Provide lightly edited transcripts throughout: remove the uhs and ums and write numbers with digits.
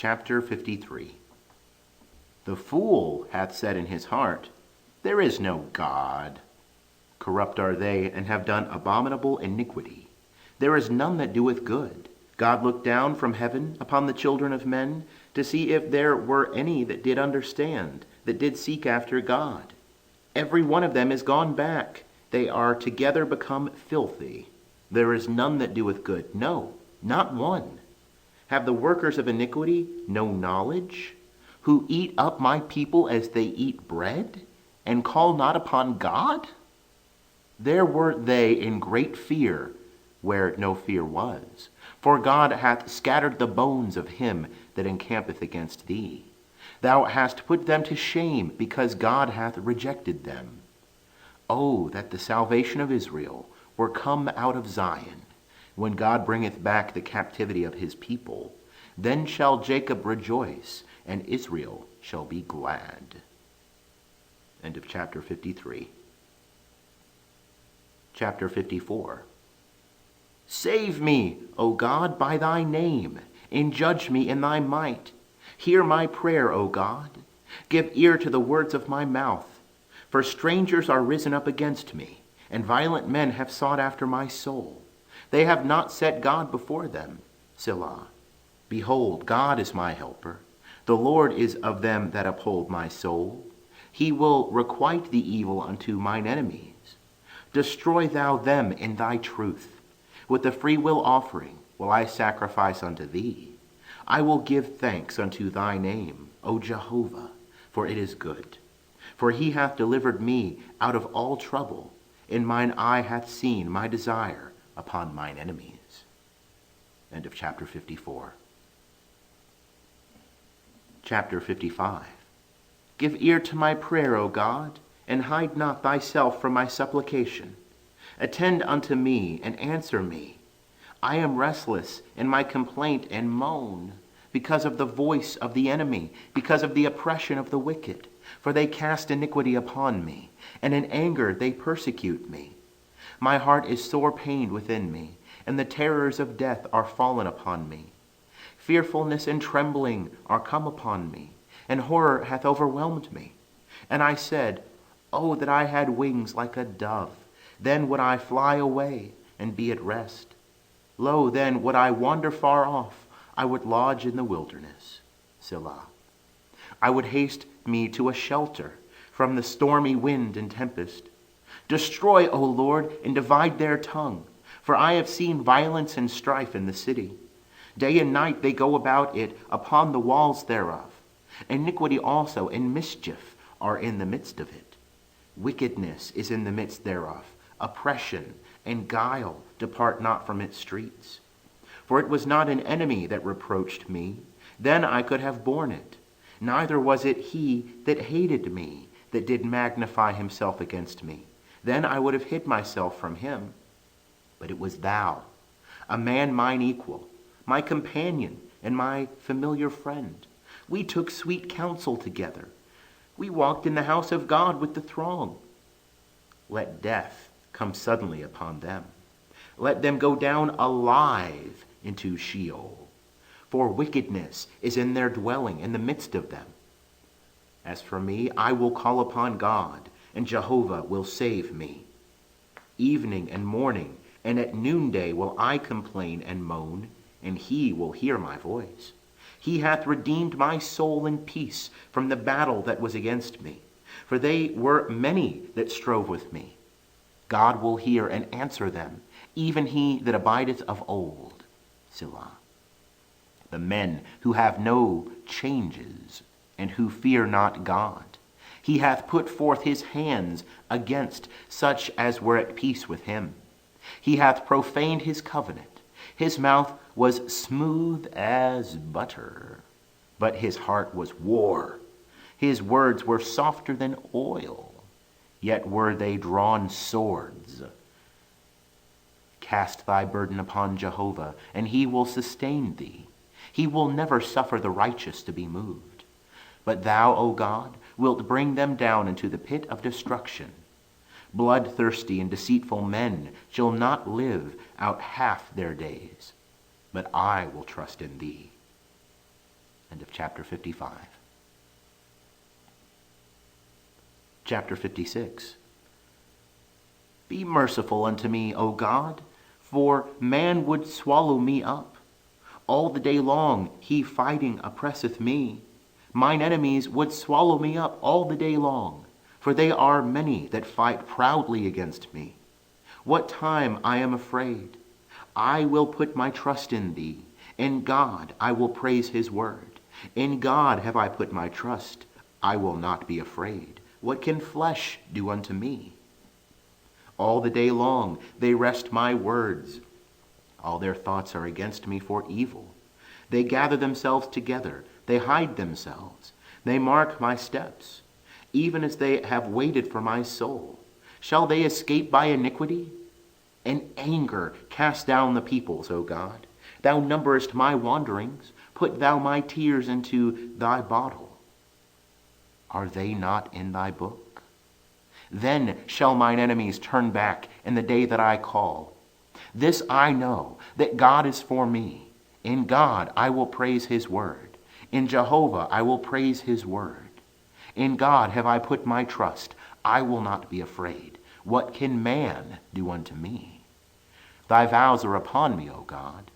Chapter 53. The fool hath said in his heart, There is no God. Corrupt are they, and have done abominable iniquity. There is none that doeth good. God looked down from heaven upon the children of men, to see if there were any that did understand, that did seek after God. Every one of them is gone back. They are together become filthy. There is none that doeth good, no, not one. Have the workers of iniquity no knowledge, who eat up my people as they eat bread, and call not upon God? There were they in great fear, where no fear was. For God hath scattered the bones of him that encampeth against thee. Thou hast put them to shame, because God hath rejected them. Oh, that the salvation of Israel were come out of Zion, when God bringeth back the captivity of his people. Then shall Jacob rejoice, and Israel shall be glad. End of chapter 53. Chapter 54. Save me, O God, by thy name, and judge me in thy might. Hear my prayer, O God. Give ear to the words of my mouth. For strangers are risen up against me, and violent men have sought after my soul. They have not set God before them. Selah. Behold, God is my helper. The Lord is of them that uphold my soul. He will requite the evil unto mine enemies. Destroy thou them in thy truth. With the freewill offering will I sacrifice unto thee. I will give thanks unto thy name, O Jehovah, for it is good. For he hath delivered me out of all trouble, and mine eye hath seen my desire upon mine enemies. End of chapter 54. Chapter 55. Give ear to my prayer, O God, and hide not thyself from my supplication. Attend unto me, and answer me. I am restless in my complaint and moan, because of the voice of the enemy, because of the oppression of the wicked. For they cast iniquity upon me, and in anger they persecute me. My heart is sore pained within me, and the terrors of death are fallen upon me. Fearfulness and trembling are come upon me, and horror hath overwhelmed me. And I said, Oh, that I had wings like a dove! Then would I fly away, and be at rest. Lo, then would I wander far off, I would lodge in the wilderness. Selah. I would haste me to a shelter from the stormy wind and tempest. Destroy, O Lord, and divide their tongue, for I have seen violence and strife in the city. Day and night they go about it upon the walls thereof. Iniquity also and mischief are in the midst of it. Wickedness is in the midst thereof. Oppression and guile depart not from its streets. For it was not an enemy that reproached me, then I could have borne it. Neither was it he that hated me, that did magnify himself against me. Then I would have hid myself from him. But it was thou, a man mine equal, my companion and my familiar friend. We took sweet counsel together. We walked in the house of God with the throng. Let death come suddenly upon them. Let them go down alive into Sheol. For wickedness is in their dwelling in the midst of them. As for me, I will call upon God, and Jehovah will save me. Evening and morning, and at noonday will I complain and moan, and he will hear my voice. He hath redeemed my soul in peace from the battle that was against me. For they were many that strove with me. God will hear and answer them, even he that abideth of old. Selah. The men who have no changes, and who fear not God. He hath put forth his hands against such as were at peace with him. He hath profaned his covenant. His mouth was smooth as butter, but his heart was war. His words were softer than oil, yet were they drawn swords. Cast thy burden upon Jehovah, and he will sustain thee. He will never suffer the righteous to be moved. But thou, O God, wilt bring them down into the pit of destruction. Bloodthirsty and deceitful men shall not live out half their days, but I will trust in thee. End of chapter 55. Chapter 56. Be merciful unto me, O God, for man would swallow me up. All the day long he fighting oppresseth me. Mine enemies would swallow me up all the day long, for they are many that fight proudly against me. What time I am afraid, I will put my trust in thee. In God I will praise his word. In God have I put my trust. I will not be afraid. What can flesh do unto me? All the day long they wrest my words. All their thoughts are against me for evil. They gather themselves together. They hide themselves. They mark my steps, even as they have waited for my soul. Shall they escape by iniquity? In anger cast down the peoples, O God. Thou numberest my wanderings. Put thou my tears into thy bottle. Are they not in thy book? Then shall mine enemies turn back in the day that I call. This I know, that God is for me. In God I will praise his word. In Jehovah I will praise his word. In God have I put my trust. I will not be afraid. What can man do unto me? Thy vows are upon me, O God.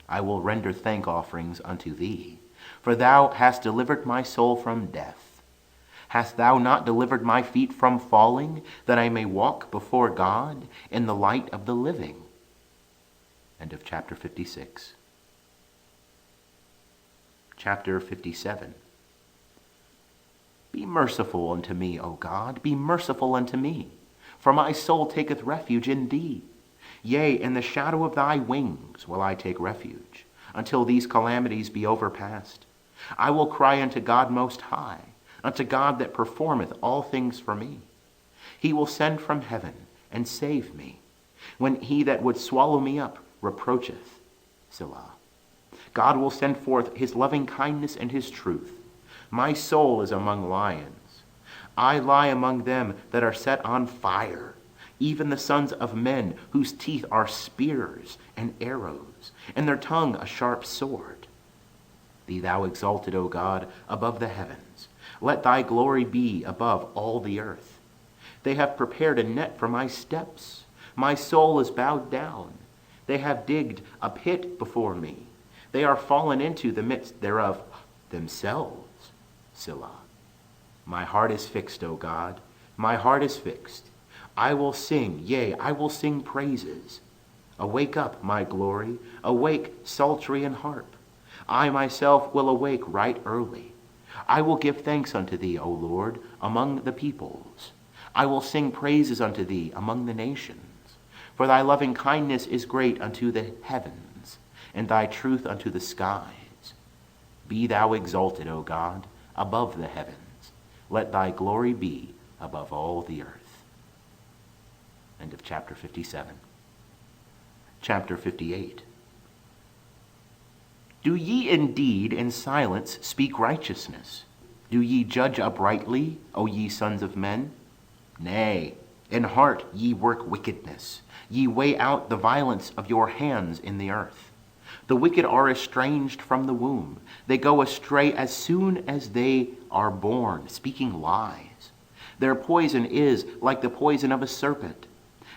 I will render thank offerings unto thee, for thou hast delivered my soul from death. Hast thou not delivered my feet from falling, that I may walk before God in the light of the living? End of chapter 56. Chapter 57. Be merciful unto me, O God, be merciful unto me, for my soul taketh refuge in thee. Yea, in the shadow of thy wings will I take refuge, until these calamities be overpast. I will cry unto God most high, unto God that performeth all things for me. He will send from heaven and save me, when he that would swallow me up reproacheth. Selah. God will send forth his loving kindness and his truth. My soul is among lions. I lie among them that are set on fire, even the sons of men whose teeth are spears and arrows, and their tongue a sharp sword. Be thou exalted, O God, above the heavens. Let thy glory be above all the earth. They have prepared a net for my steps. My soul is bowed down. They have digged a pit before me. They are fallen into the midst thereof themselves. Selah. My heart is fixed, O God. My heart is fixed. I will sing, yea, I will sing praises. Awake up, my glory. Awake, psaltery and harp. I myself will awake right early. I will give thanks unto thee, O Lord, among the peoples. I will sing praises unto thee among the nations. For thy loving kindness is great unto the heavens, and thy truth unto the skies. Be thou exalted, O God, above the heavens. Let thy glory be above all the earth. End of chapter 57. Chapter 58. Do ye indeed in silence speak righteousness? Do ye judge uprightly, O ye sons of men? Nay, in heart ye work wickedness. Ye weigh out the violence of your hands in the earth. The wicked are estranged from the womb. They go astray as soon as they are born, speaking lies. Their poison is like the poison of a serpent.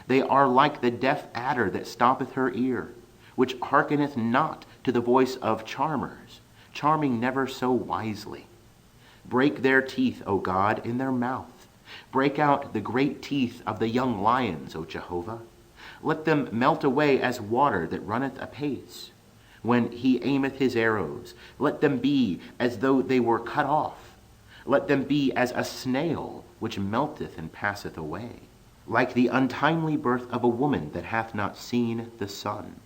They are like the deaf adder that stoppeth her ear, which hearkeneth not to the voice of charmers, charming never so wisely. Break their teeth, O God, in their mouth. Break out the great teeth of the young lions, O Jehovah. Let them melt away as water that runneth apace. When he aimeth his arrows, let them be as though they were cut off. Let them be as a snail which melteth and passeth away, like the untimely birth of a woman that hath not seen the sun.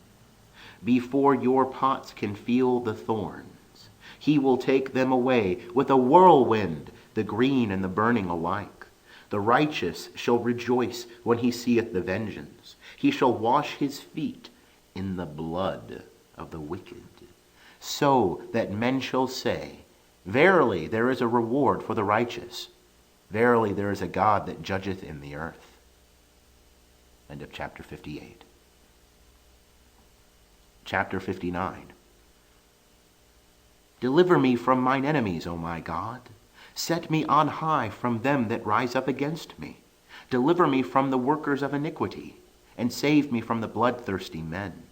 Before your pots can feel the thorns, he will take them away with a whirlwind, the green and the burning alike. The righteous shall rejoice when he seeth the vengeance. He shall wash his feet in the blood of the wicked, so that men shall say, Verily there is a reward for the righteous. Verily there is a God that judgeth in the earth. End of chapter 58. Chapter 59. Deliver me from mine enemies, O my God. Set me on high from them that rise up against me. Deliver me from the workers of iniquity, and save me from the bloodthirsty men.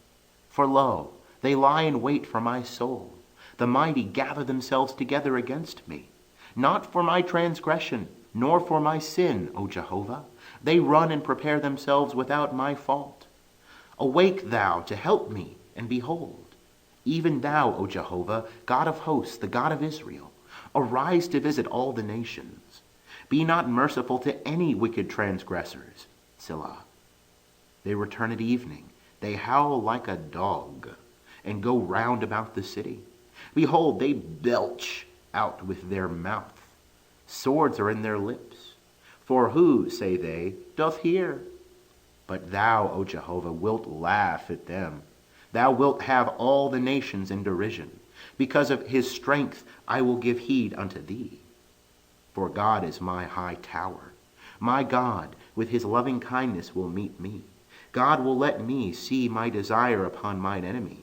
For lo, they lie in wait for my soul. The mighty gather themselves together against me. Not for my transgression, nor for my sin, O Jehovah. They run and prepare themselves without my fault. Awake thou to help me, and behold, even thou, O Jehovah, God of hosts, the God of Israel, arise to visit all the nations. Be not merciful to any wicked transgressors. Selah. They return at evening. They howl like a dog, and go round about the city. Behold, they belch out with their mouth. Swords are in their lips. For who, say they, doth hear? But thou, O Jehovah, wilt laugh at them. Thou wilt have all the nations in derision. Because of his strength I will give heed unto thee. For God is my high tower. My God with his loving kindness will meet me. God will let me see my desire upon mine enemies.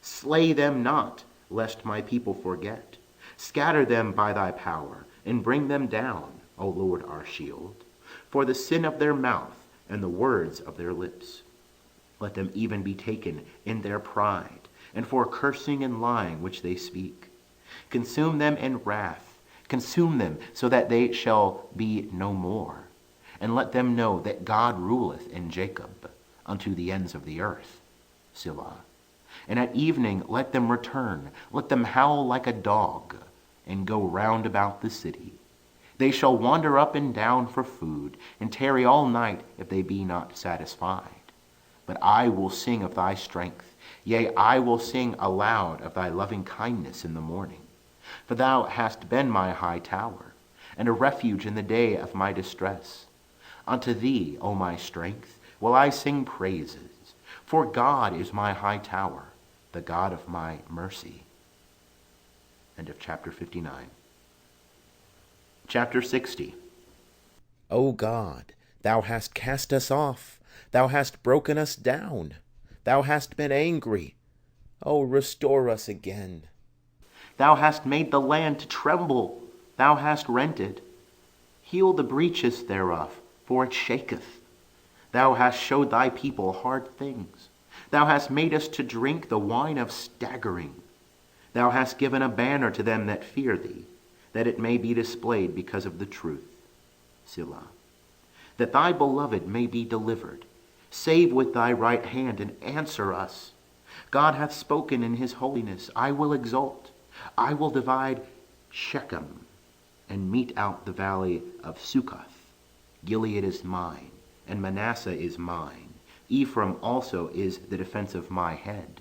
Slay them not, lest my people forget. Scatter them by thy power, and bring them down, O Lord our shield, for the sin of their mouth and the words of their lips. Let them even be taken in their pride, and for cursing and lying which they speak. Consume them in wrath, consume them so that they shall be no more. And let them know that God ruleth in Jacob unto the ends of the earth. Selah. And at evening let them return, let them howl like a dog, and go round about the city. They shall wander up and down for food, and tarry all night if they be not satisfied. But I will sing of thy strength, yea, I will sing aloud of thy loving kindness in the morning. For thou hast been my high tower, and a refuge in the day of my distress. Unto thee, O my strength, will I sing praises. For God is my high tower, the God of my mercy. End of chapter 59. Chapter 60. O God, thou hast cast us off. Thou hast broken us down. Thou hast been angry. O restore us again. Thou hast made the land to tremble. Thou hast rent it. Heal the breaches thereof, for it shaketh. Thou hast showed thy people hard things. Thou hast made us to drink the wine of staggering. Thou hast given a banner to them that fear thee, that it may be displayed because of the truth. Selah. That thy beloved may be delivered. Save with thy right hand and answer us. God hath spoken in his holiness. I will exult. I will divide Shechem and mete out the valley of Succoth. Gilead is mine, and Manasseh is mine. Ephraim also is the defense of my head.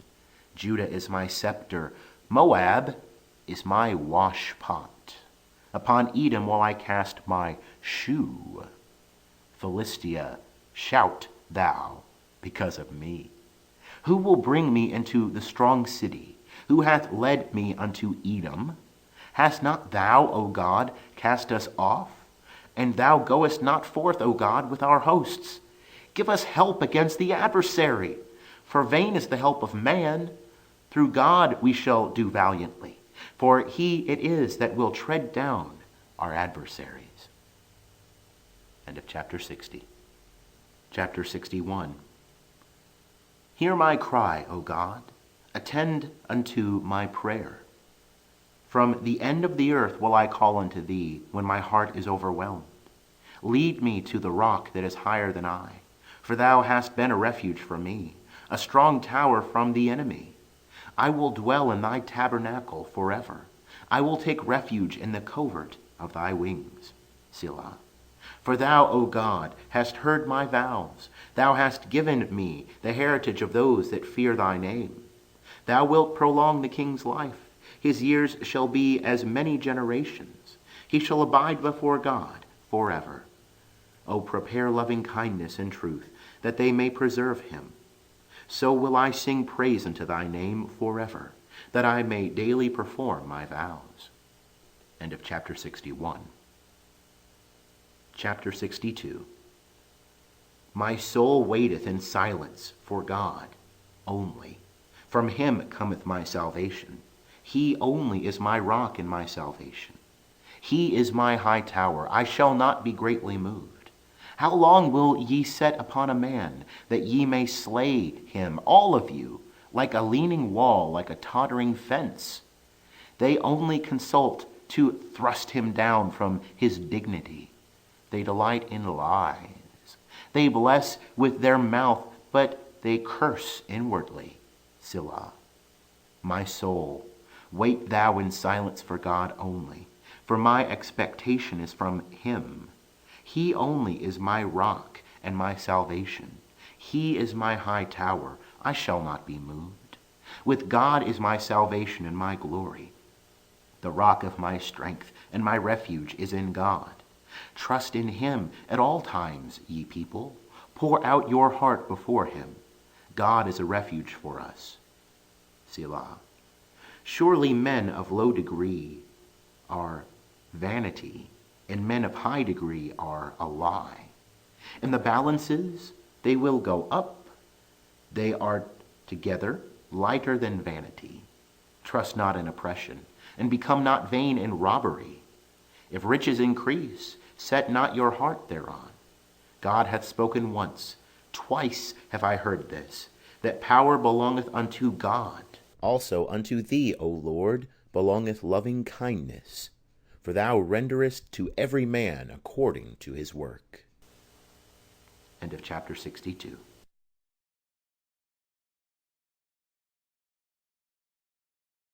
Judah is my scepter. Moab is my washpot. Upon Edom will I cast my shoe. Philistia, shout thou because of me. Who will bring me into the strong city? Who hath led me unto Edom? Hast not thou, O God, cast us off? And thou goest not forth, O God, with our hosts. Give us help against the adversary. For vain is the help of man. Through God we shall do valiantly. For he it is that will tread down our adversaries. End of chapter 60. Chapter 61. Hear my cry, O God. Attend unto my prayer. From the end of the earth will I call unto thee when my heart is overwhelmed. Lead me to the rock that is higher than I, for thou hast been a refuge for me, a strong tower from the enemy. I will dwell in thy tabernacle forever. I will take refuge in the covert of thy wings. Selah. For thou, O God, hast heard my vows. Thou hast given me the heritage of those that fear thy name. Thou wilt prolong the king's life. His years shall be as many generations. He shall abide before God forever. O prepare loving kindness and truth, that they may preserve him. So will I sing praise unto thy name forever, that I may daily perform my vows. End of chapter 61. Chapter 62. My soul waiteth in silence for God only. From him cometh my salvation. He only is my rock and my salvation. He is my high tower. I shall not be greatly moved. How long will ye set upon a man, that ye may slay him, all of you, like a leaning wall, like a tottering fence? They only consult to thrust him down from his dignity. They delight in lies. They bless with their mouth, but they curse inwardly. Selah. My soul, wait thou in silence for God only, for my expectation is from him. He only is my rock and my salvation. He is my high tower. I shall not be moved. With God is my salvation and my glory. The rock of my strength and my refuge is in God. Trust in him at all times, ye people. Pour out your heart before him. God is a refuge for us. Selah. Surely men of low degree are vanity, and men of high degree are a lie. In the balances they will go up. They are together lighter than vanity. Trust not in oppression, and become not vain in robbery. If riches increase, set not your heart thereon. God hath spoken once, twice have I heard this, that power belongeth unto God. Also unto thee, O Lord, belongeth loving kindness, for thou renderest to every man according to his work. End of chapter 62.